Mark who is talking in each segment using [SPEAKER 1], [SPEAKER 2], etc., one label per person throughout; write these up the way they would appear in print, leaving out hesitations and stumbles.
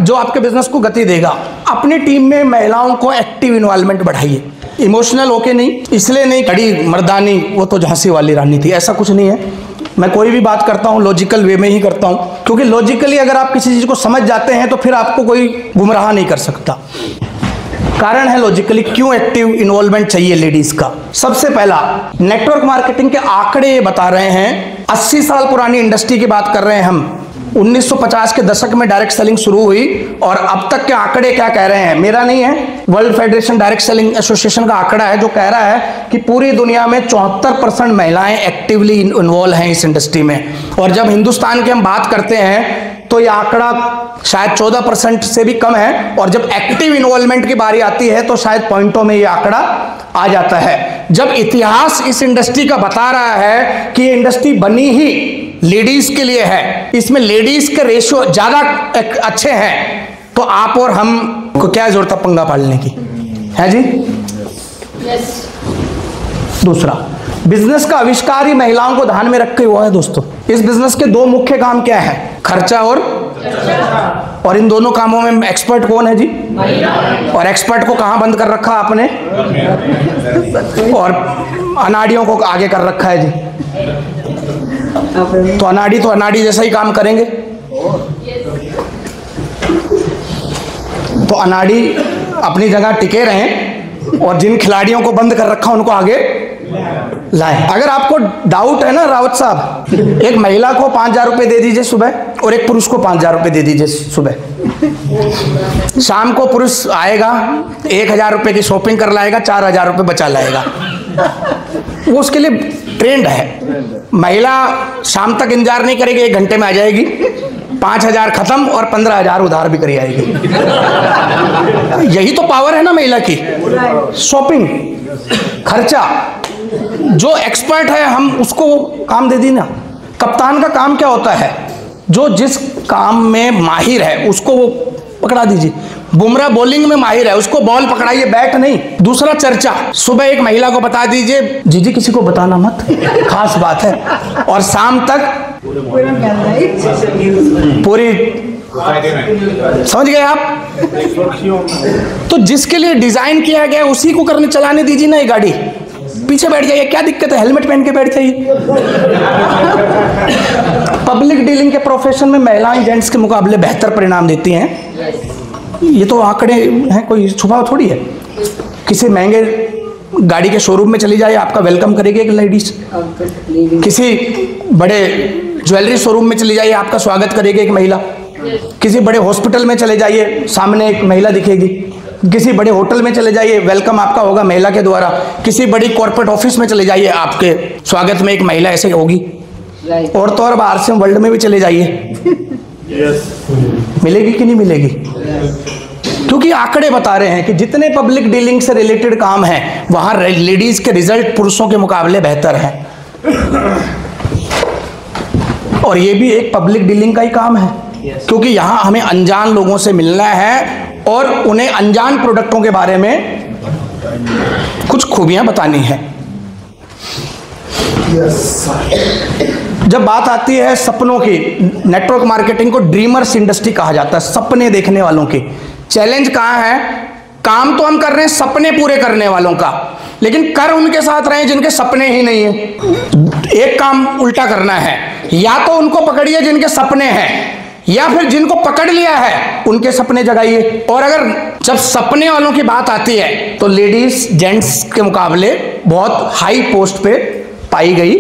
[SPEAKER 1] जो आपके बिजनेस को गति देगा। अपनी टीम में महिलाओं को एक्टिव इन्वॉल्वमेंट बढ़ाइए, इमोशनल होके नहीं, इसलिए नहीं कड़ी मर्दानी वो तो झांसी वाली रानी थी, ऐसा कुछ नहीं है। मैं कोई भी बात करता हूँ लॉजिकल वे में ही करता हूँ, क्योंकि लॉजिकली अगर आप किसी चीज को समझ जाते हैं तो फिर आपको कोई गुमराह नहीं कर सकता। कारण है लॉजिकली क्यों एक्टिव इन्वॉल्वमेंट चाहिए लेडीज का। सबसे पहला, नेटवर्क मार्केटिंग के आंकड़े ये बता रहे हैं, 80 साल पुरानी इंडस्ट्री की बात कर रहे हैं हम। 1950 के दशक में डायरेक्ट सेलिंग शुरू हुई और अब तक के आंकड़े क्या कह रहे हैं, मेरा नहीं है, world federation direct selling association का आंकड़ा है जो कह रहा है कि पूरी दुनिया में 74% महिलाएं एक्टिवली इन्वॉल्व हैं इस इंडस्ट्री में। और जब हिंदुस्तान की हम बात करते हैं तो ये आंकड़ा शायद 14% से भी कम है, और जब एक्टिव इन्वॉल्वमेंट की बारी आती है तो शायद पॉइंटों में ये आंकड़ा आ जाता है। जब इतिहास इस इंडस्ट्री का बता रहा है कि ये इंडस्ट्री बनी ही लेडीज के लिए है, इसमें लेडीज के रेशियो ज्यादा अच्छे हैं, तो आप और हम को क्या जरूरत है पंगा पालने की, है जी? yes. दूसरा, बिजनेस का आविष्कार ही महिलाओं को ध्यान में रख के हुआ है दोस्तों। इस बिजनेस के दो मुख्य काम क्या है, खर्चा और इन दोनों कामों में एक्सपर्ट कौन है जी? और एक्सपर्ट को कहां बंद कर रखा आपने? और अनाड़ियों को आगे कर रखा है जी। तो अनाड़ी जैसा ही काम करेंगे। तो अनाड़ी अपनी जगह टिके रहें और जिन खिलाड़ियों को बंद कर रखा उनको आगे लाएं। अगर आपको डाउट है ना रावत साहब, एक महिला को 5,000 रुपए दे दीजिए सुबह और एक पुरुष को 5,000 रुपए दे दीजिए सुबह। शाम को पुरुष आएगा 1,000 रुपए की शॉपिंग कर लाएगा, 4,000 रुपए बचा लाएगा, वो उसके लिए ट्रेंड है। महिला शाम तक इंतजार नहीं करेगी, 1 घंटे में आ जाएगी, 5,000 खत्म और 15,000 उधार भी करी आएगी। यही तो पावर है ना महिला की, शॉपिंग, खर्चा। जो एक्सपर्ट है हम उसको काम दे दी ना। कप्तान का काम क्या होता है, जो जिस काम में माहिर है उसको वो पकड़ा दीजिए। बुमराह बॉलिंग में माहिर है, उसको बॉल पकड़ाइए, बैट नहीं। दूसरा, चर्चा। सुबह एक महिला को बता दीजिए, जी किसी को बताना मत, खास बात है, और शाम तक पूरी, समझ गए आप? तो जिसके लिए डिजाइन किया गया उसी को करने चलाने दीजिए ना ये गाड़ी। पीछे बैठ जाइए, क्या दिक्कत है, हेलमेट पहन के बैठ जाइए। पब्लिक डीलिंग के प्रोफेशन में महिलाएं जेंट्स के मुकाबले बेहतर परिणाम देती हैं। ये तो आंकड़े हैं, कोई छुपा थोड़ी है। किसी महंगे गाड़ी के शोरूम में चली जाइए, आपका वेलकम करेगी एक लेडीज। किसी बड़े ज्वेलरी शोरूम में चली जाइए, आपका स्वागत करेगी एक महिला। किसी बड़े हॉस्पिटल में चले जाइए, सामने एक महिला दिखेगी। किसी बड़े होटल में चले जाइए, वेलकम आपका होगा महिला के द्वारा। किसी बड़ी कॉर्पोरेट ऑफिस में चले जाइए, आपके स्वागत में एक महिला ऐसे होगी। और तो और बाहर से वर्ल्ड में भी चले जाइए, मिलेगी कि नहीं मिलेगी? क्योंकि आंकड़े बता रहे हैं कि जितने पब्लिक डीलिंग से रिलेटेड काम है वहां लेडीज के रिजल्ट पुरुषों के मुकाबले बेहतर है। और ये भी एक पब्लिक डीलिंग का ही काम है, क्योंकि यहां हमें अनजान लोगों से मिलना है और उन्हें अनजान प्रोडक्टों के बारे में कुछ खूबियां बतानी है। जब बात आती है सपनों की, नेटवर्क मार्केटिंग को ड्रीमर्स इंडस्ट्री कहा जाता है, सपने देखने वालों की। चैलेंज कहां है, काम तो हम कर रहे हैं सपने पूरे करने वालों का, लेकिन कर उनके साथ रहे जिनके सपने ही नहीं है। एक काम उल्टा करना है, या तो उनको पकड़िए जिनके सपने हैं, या फिर जिनको पकड़ लिया है उनके सपने जगाइए। और अगर जब सपने वालों की बात आती है तो लेडीज जेंट्स के मुकाबले बहुत हाई पोस्ट पे पाई गई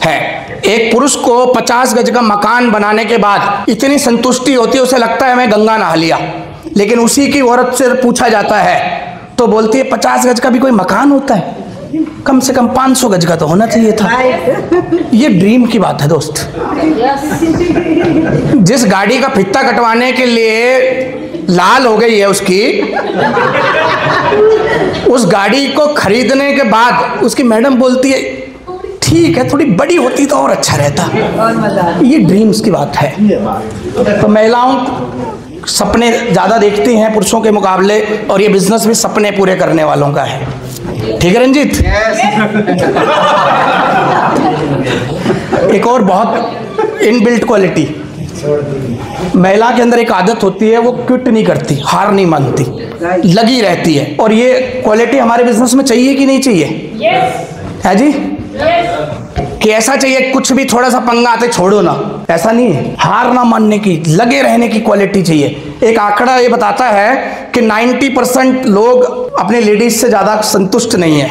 [SPEAKER 1] है। एक पुरुष को 50 गज का मकान बनाने के बाद इतनी संतुष्टि होती है, उसे लगता है मैं गंगा नहा लिया। लेकिन उसी की औरत से पूछा जाता है तो बोलती है 50 गज का भी कोई मकान होता है, कम से कम 500 गज का तो होना चाहिए था। ये ड्रीम की बात है दोस्त। जिस गाड़ी का फित्ता कटवाने के लिए लाल हो गई है उसकी, उस गाड़ी को खरीदने के बाद उसकी मैडम बोलती है ठीक है थोड़ी बड़ी होती तो और अच्छा रहता। ये ड्रीम्स की बात है। तो महिलाओं सपने ज्यादा देखती हैं पुरुषों के मुकाबले, और ये बिजनेस भी सपने पूरे करने वालों का है। ठीक है रंजीत? एक और बहुत इनबिल्ट क्वालिटी, महिला के अंदर एक आदत होती है, वो क्विट नहीं करती, हार नहीं मानती, लगी रहती है। और ये क्वालिटी हमारे बिजनेस में चाहिए कि नहीं चाहिए? है जी? कि ऐसा चाहिए कुछ भी थोड़ा सा पंगा आते छोड़ो ना, ऐसा नहीं है। हार ना मानने की, लगे रहने की क्वालिटी चाहिए। एक आंकड़ा ये बताता है कि 90% लोग अपने लेडीज से ज्यादा संतुष्ट नहीं है।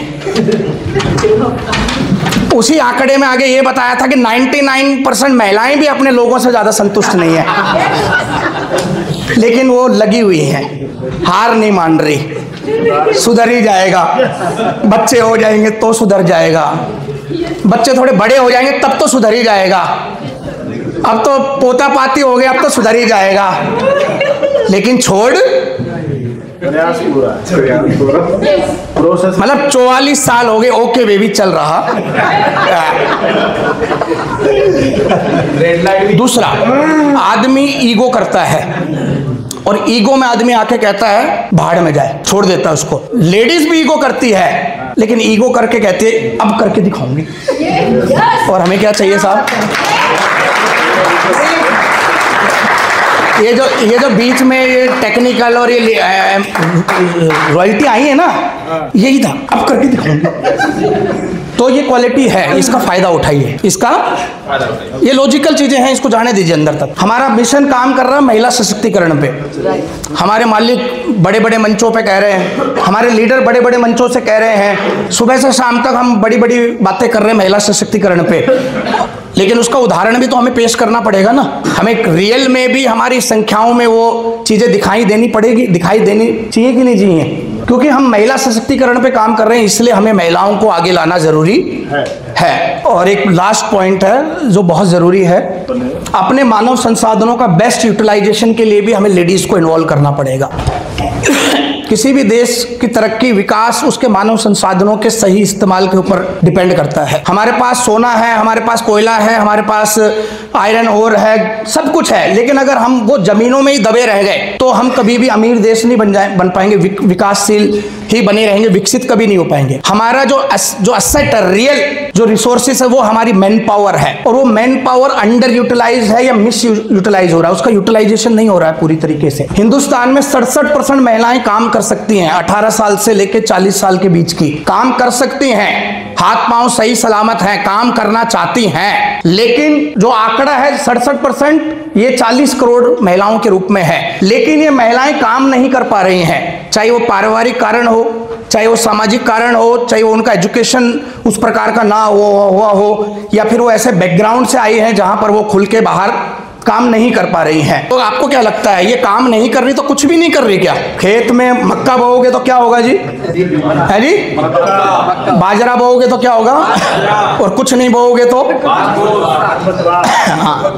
[SPEAKER 1] उसी आंकड़े में आगे ये बताया था कि 99% महिलाएं भी अपने लोगों से ज्यादा संतुष्ट नहीं है, लेकिन वो लगी हुई हैं, हार नहीं मान रही। सुधर ही जाएगा, बच्चे हो जाएंगे तो सुधर जाएगा, बच्चे थोड़े बड़े हो जाएंगे तब तो सुधर ही जाएगा, अब तो पोता पाती हो गया अब तो सुधर ही जाएगा, लेकिन छोड़ मतलब 44 साल हो गए, ओके बेबी चल रहा। दूसरा, आदमी ईगो करता है और ईगो में आदमी आके कहता है भाड़ में जाए, छोड़ देता है उसको। लेडीज भी ईगो करती है, लेकिन ईगो करके कहती है अब करके दिखाऊंगी। और हमें क्या चाहिए साहब? ये जो बीच में ये टेक्निकल और ये रॉयल्टी आई है ना, यही था, अब करके दिखाऊंगी। तो ये क्वालिटी है, इसका फायदा उठाइए, इसका ये लॉजिकल चीजें हैं, इसको जाने दीजिए अंदर तक। हमारा मिशन काम कर रहा है महिला सशक्तिकरण पे। हमारे मालिक बड़े बड़े मंचों पे कह रहे हैं, हमारे लीडर बड़े बड़े मंचों से कह रहे हैं, सुबह से शाम तक हम बड़ी बड़ी बातें कर रहे हैं महिला सशक्तिकरण पे, लेकिन उसका उदाहरण भी तो हमें पेश करना पड़ेगा ना। हमें रियल में भी हमारी संख्याओं में वो चीजें दिखाई देनी पड़ेगी, दिखाई देनी चाहिए कि नहीं चाहिए? क्योंकि हम महिला सशक्तिकरण पे काम कर रहे हैं, इसलिए हमें महिलाओं को आगे लाना जरूरी है। और एक लास्ट पॉइंट है जो बहुत जरूरी है, अपने मानव संसाधनों का बेस्ट यूटिलाइजेशन के लिए भी हमें लेडीज को इन्वॉल्व करना पड़ेगा। किसी भी देश की तरक्की, विकास उसके मानव संसाधनों के सही इस्तेमाल के ऊपर डिपेंड करता है। हमारे पास सोना है, हमारे पास कोयला है, हमारे पास आयरन ओर है, सब कुछ है, लेकिन अगर हम वो जमीनों में ही दबे रह गए तो हम कभी भी अमीर देश नहीं बन पाएंगे, विकासशील ही बने रहेंगे, विकसित कभी नहीं हो पाएंगे। हमारा जो असेट है, रियल जो रिसोर्सेस है, वो हमारी मैन पावर है, और वो मैन पावर अंडर यूटिलाइज है या मिस यूटिलाइज हो रहा है, उसका यूटिलाइजेशन नहीं हो रहा है पूरी तरीके से। हिंदुस्तान में 67% महिलाएं काम कर सकती हैं, 18 साल से लेकर 40 साल के बीच की काम कर सकती हैं, हाथ पांव सही सलामत हैं, काम करना चाहती हैं, लेकिन जो आंकड़ा है 67%, ये 40 करोड़ महिलाओं के रूप में है। लेकिन ये महिलाएं काम नहीं कर पा रही हैं, चाहे वो पारिवारिक कारण हो, चाहे वो सामाजिक कारण हो, चाहे वो उनका एजुकेशन उस प्रकार का ना हुआ हो, या फिर वो ऐसे बैकग्राउंड से आई हैं जहां पर वो खुल के बाहर काम नहीं कर पा रही हैं। तो आपको क्या लगता है, ये काम नहीं कर रही तो कुछ भी नहीं कर रही क्या? खेत में मक्का बोओगे तो क्या होगा जी? है जी? बाजरा बोओगे तो क्या होगा? और कुछ नहीं बोओगे तो? हाँ।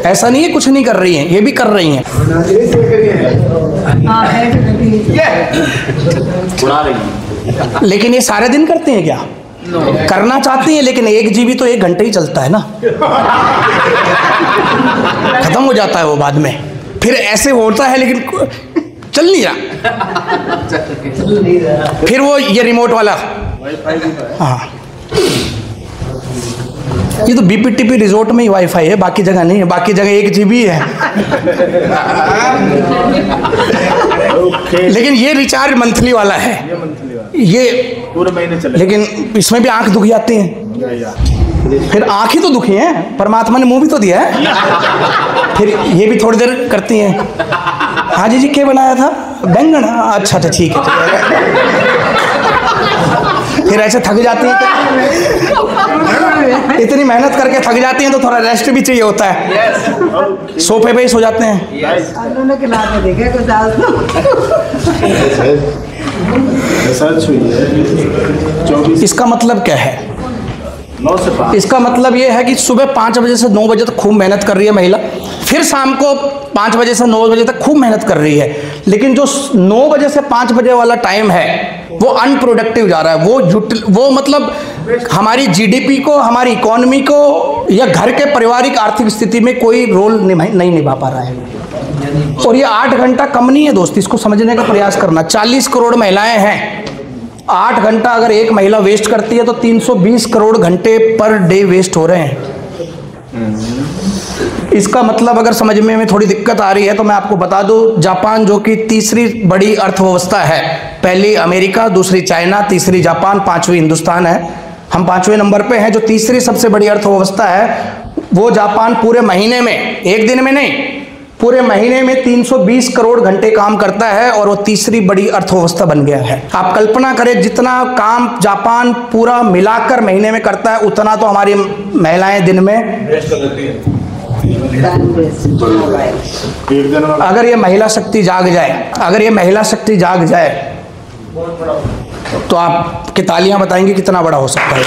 [SPEAKER 1] ऐसा नहीं है कुछ नहीं कर रही हैं, ये भी कर रही हैं। लेकिन ये सारे दिन करती हैं क्या? करना चाहती हैं, लेकिन 1 GB तो 1 घंटे ही चलता है ना, खत्म हो जाता है वो बाद में। फिर ऐसे होता है लेकिन चल नहीं रहा, फिर वो ये रिमोट वाला, हाँ, ये तो BPTP रिजोर्ट में ही वाईफाई है, बाकी जगह नहीं है, बाकी जगह 1 GB है। लेकिन ये रिचार्ज मंथली वाला है, ये पूरे महीने चले, लेकिन इसमें भी आंख दुख जाती है। फिर आंख ही तो दुखी है, परमात्मा ने मुंह भी तो दिया है। फिर ये भी थोड़ी देर करती हैं। हाँ जी क्या बनाया था? बैंगन। अच्छा ठीक है। फिर ऐसे थक जाती हैं, इतनी मेहनत करके थक जाती हैं तो थोड़ा रेस्ट भी चाहिए होता है, सोफे पे ही सो जाते हैं। इसका मतलब क्या है? इसका मतलब ये है कि सुबह 5 बजे से 9 बजे तक खूब मेहनत कर रही है महिला, फिर शाम को 5 बजे से 9 बजे तक खूब मेहनत कर रही है, लेकिन जो 9 बजे से 5 बजे वाला टाइम है वो अनप्रोडक्टिव जा रहा है। वो मतलब हमारी GDP को, हमारी इकोनॉमी को या घर के पारिवारिक आर्थिक स्थिति में कोई रोल नहीं निभा पा रहा है। और ये 8 घंटा कम नहीं है दोस्त, इसको समझने का प्रयास करना। 40 करोड़ महिलाएं हैं, 8 घंटा अगर एक महिला वेस्ट करती है तो 320 करोड़ घंटे पर डे वेस्ट हो रहे हैं। इसका मतलब अगर समझने में थोड़ी दिक्कत आ रही है तो मैं आपको बता दूं, जापान जो कि तीसरी बड़ी अर्थव्यवस्था है, पहली अमेरिका, दूसरी चाइना, तीसरी जापान, पांचवी हिंदुस्तान है। हम 5वें नंबर पे हैं। जो तीसरी सबसे बड़ी अर्थव्यवस्था है वो जापान पूरे महीने में, एक दिन में नहीं, पूरे महीने में 320 करोड़ घंटे काम करता है और वो तीसरी बड़ी अर्थव्यवस्था बन गया है। आप कल्पना करें जितना काम जापान पूरा मिलाकर महीने में करता है उतना तो हमारी महिलाएं दिन में, अगर ये महिला शक्ति जाग जाए, अगर ये महिला शक्ति जाग जाए तो आप की तालियां बताएंगे कितना बड़ा हो सकता है।